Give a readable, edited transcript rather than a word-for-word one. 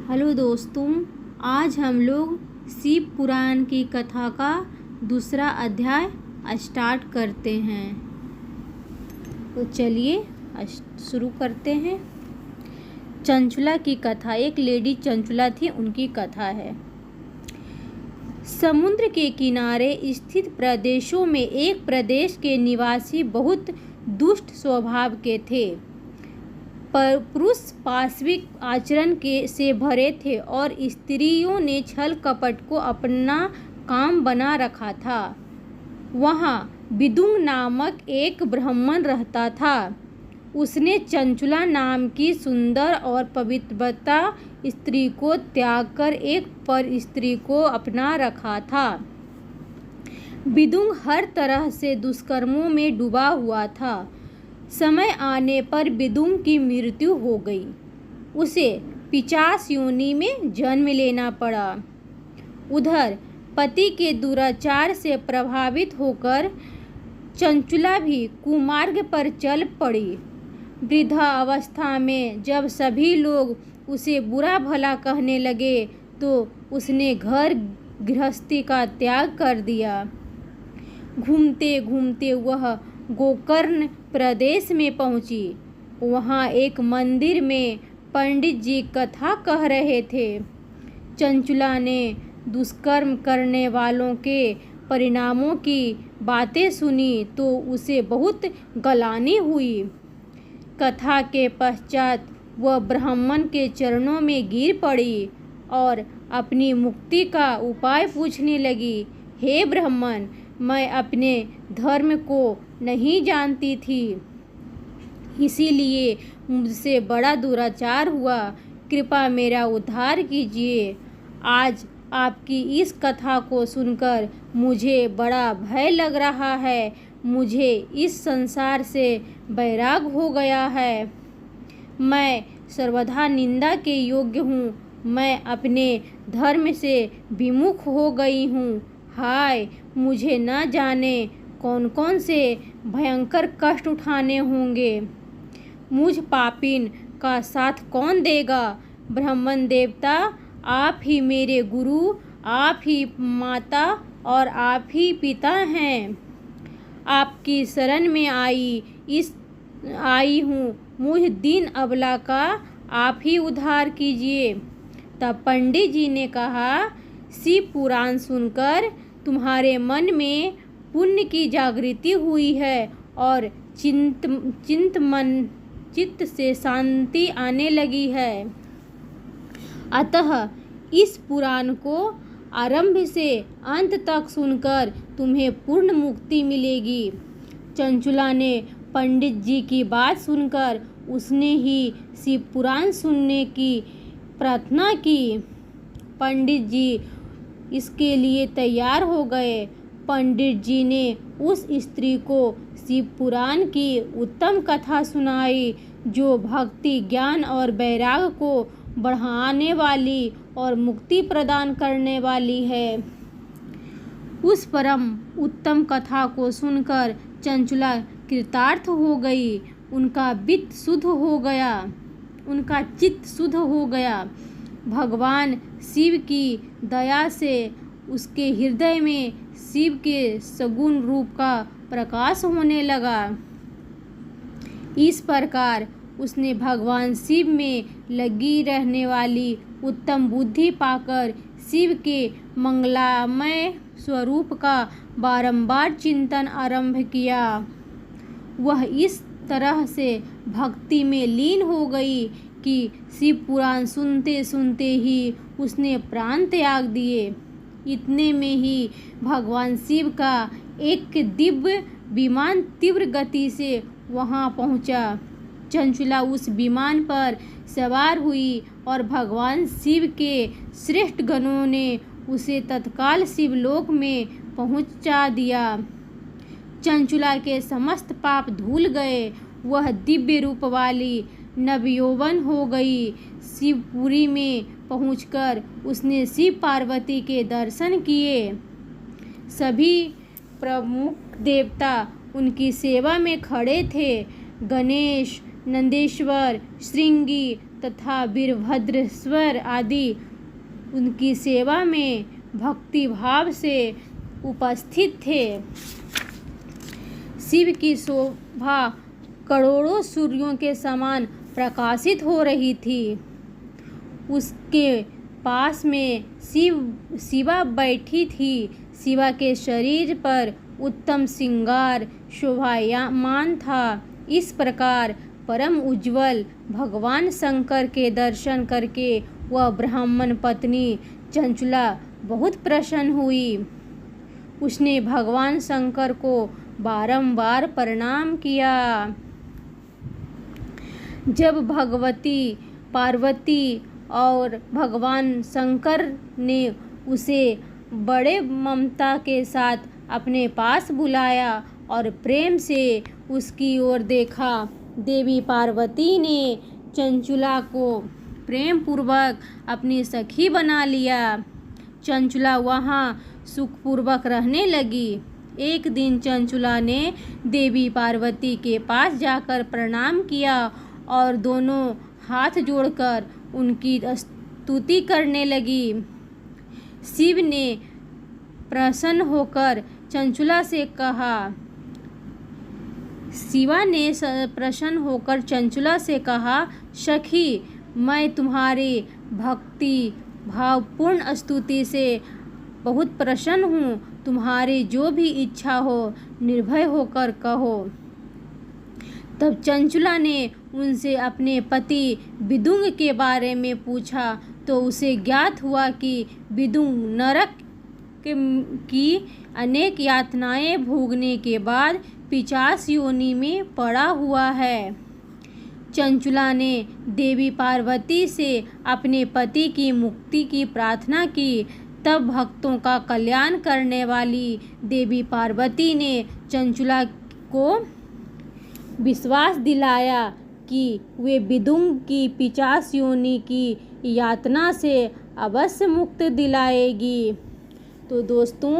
Hello दोस्तों, आज हम लोग शिव पुराण की कथा का दूसरा अध्याय स्टार्ट करते हैं। तो चलिए शुरू करते हैं। चंचुला की कथा। एक लेडी चंचुला थी, उनकी कथा है। समुद्र के किनारे स्थित प्रदेशों में एक प्रदेश के निवासी बहुत दुष्ट स्वभाव के थे। पुरुष पाशविक आचरण से भरे थे और स्त्रियों ने छल कपट को अपना काम बना रखा था। वहाँ विदुंग नामक एक ब्राह्मण रहता था। उसने चंचुला नाम की सुंदर और पवित्रता स्त्री को त्याग कर एक पर स्त्री को अपना रखा था। विदुंग हर तरह से दुष्कर्मों में डूबा हुआ था। समय आने पर विदुंग की मृत्यु हो गई। उसे 50 योनि में जन्म लेना पड़ा। उधर पति के दुराचार से प्रभावित होकर चंचुला भी कुमार्ग पर चल पड़ी। वृद्धा अवस्था में जब सभी लोग उसे बुरा भला कहने लगे तो उसने घर गृहस्थी का त्याग कर दिया। घूमते घूमते वह गोकर्ण प्रदेश में पहुंची। वहां एक मंदिर में पंडित जी कथा कह रहे थे। चंचुला ने दुष्कर्म करने वालों के परिणामों की बातें सुनी तो उसे बहुत गलानी हुई। कथा के पश्चात वह ब्राह्मण के चरणों में गिर पड़ी और अपनी मुक्ति का उपाय पूछने लगी। हे ब्राह्मण, मैं अपने धर्म को नहीं जानती थी, इसीलिए मुझसे बड़ा दुराचार हुआ। कृपया मेरा उद्धार कीजिए। आज आपकी इस कथा को सुनकर मुझे बड़ा भय लग रहा है। मुझे इस संसार से वैराग हो गया है। मैं सर्वथा निंदा के योग्य हूँ। मैं अपने धर्म से विमुख हो गई हूँ। हाय, मुझे न जाने कौन कौन से भयंकर कष्ट उठाने होंगे। मुझ पापिन का साथ कौन देगा। ब्राह्मण देवता, आप ही मेरे गुरु, आप ही माता और आप ही पिता हैं। आपकी शरण में आई हूँ। मुझ दीन अबला का आप ही उद्धार कीजिए। तब पंडित जी ने कहा, शिव पुराण सुनकर तुम्हारे मन में पुण्य की जागृति हुई है और चित्त से शांति आने लगी है। अतः इस पुराण को आरंभ से अंत तक सुनकर तुम्हें पूर्ण मुक्ति मिलेगी। चंचुला ने पंडित जी की बात सुनकर उसने ही शिव पुराण सुनने की प्रार्थना की। पंडित जी इसके लिए तैयार हो गए। पंडित जी ने उस स्त्री को शिव पुराण की उत्तम कथा सुनाई, जो भक्ति, ज्ञान और वैराग को बढ़ाने वाली और मुक्ति प्रदान करने वाली है। उस परम उत्तम कथा को सुनकर चंचुला कृतार्थ हो गई। उनका चित्त शुद्ध हो गया। भगवान शिव की दया से उसके हृदय में शिव के सगुण रूप का प्रकाश होने लगा। इस प्रकार उसने भगवान शिव में लगी रहने वाली उत्तम बुद्धि पाकर शिव के मंगलामय स्वरूप का बारंबार चिंतन आरंभ किया। वह इस तरह से भक्ति में लीन हो गई कि शिव पुराण सुनते सुनते ही उसने प्राण त्याग दिए। इतने में ही भगवान शिव का एक दिव्य विमान तीव्र गति से वहां पहुंचा। चंचुला उस विमान पर सवार हुई और भगवान शिव के श्रेष्ठ गणों ने उसे तत्काल शिवलोक में पहुंचा दिया। चंचुला के समस्त पाप धुल गए। वह दिव्य रूप वाली नवयौवन हो गई। शिवपुरी में पहुंचकर उसने शिव पार्वती के दर्शन किए। सभी प्रमुख देवता उनकी सेवा में खड़े थे। गणेश, नंदेश्वर, श्रृंगी, तथा वीरभद्रेश्वर आदि उनकी सेवा में भक्ति भाव से उपस्थित थे। शिव की शोभा करोड़ों सूर्यों के समान प्रकाशित हो रही थी। उसके पास में शिवा बैठी थी। शिवा के शरीर पर उत्तम श्रृंगार शोभायमान था। इस प्रकार परम उज्ज्वल भगवान शंकर के दर्शन करके वह ब्राह्मण पत्नी चंचुला बहुत प्रसन्न हुई। उसने भगवान शंकर को बारंबार प्रणाम किया। जब भगवती पार्वती और भगवान शंकर ने उसे बड़े ममता के साथ अपने पास बुलाया और प्रेम से उसकी ओर देखा, देवी पार्वती ने चंचुला को प्रेम पूर्वक अपनी सखी बना लिया। चंचुला वहाँ सुखपूर्वक रहने लगी। एक दिन चंचुला ने देवी पार्वती के पास जाकर प्रणाम किया और दोनों हाथ जोड़कर उनकी स्तुति करने लगी। शिव ने प्रसन्न होकर चंचुला से कहा सखी, मैं तुम्हारी भक्ति भावपूर्ण स्तुति से बहुत प्रसन्न हूँ। तुम्हारी जो भी इच्छा हो निर्भय होकर कहो। तब चंचुला ने उनसे अपने पति विदुंग के बारे में पूछा तो उसे ज्ञात हुआ कि विदुंग नरक की अनेक यातनाएं भोगने के बाद पिशाच योनि में पड़ा हुआ है। चंचुला ने देवी पार्वती से अपने पति की मुक्ति की प्रार्थना की। तब भक्तों का कल्याण करने वाली देवी पार्वती ने चंचुला को विश्वास दिलाया कि वे विदुंग की पिशाच योनि की यातना से अवश्य मुक्त दिलाएगी। तो दोस्तों,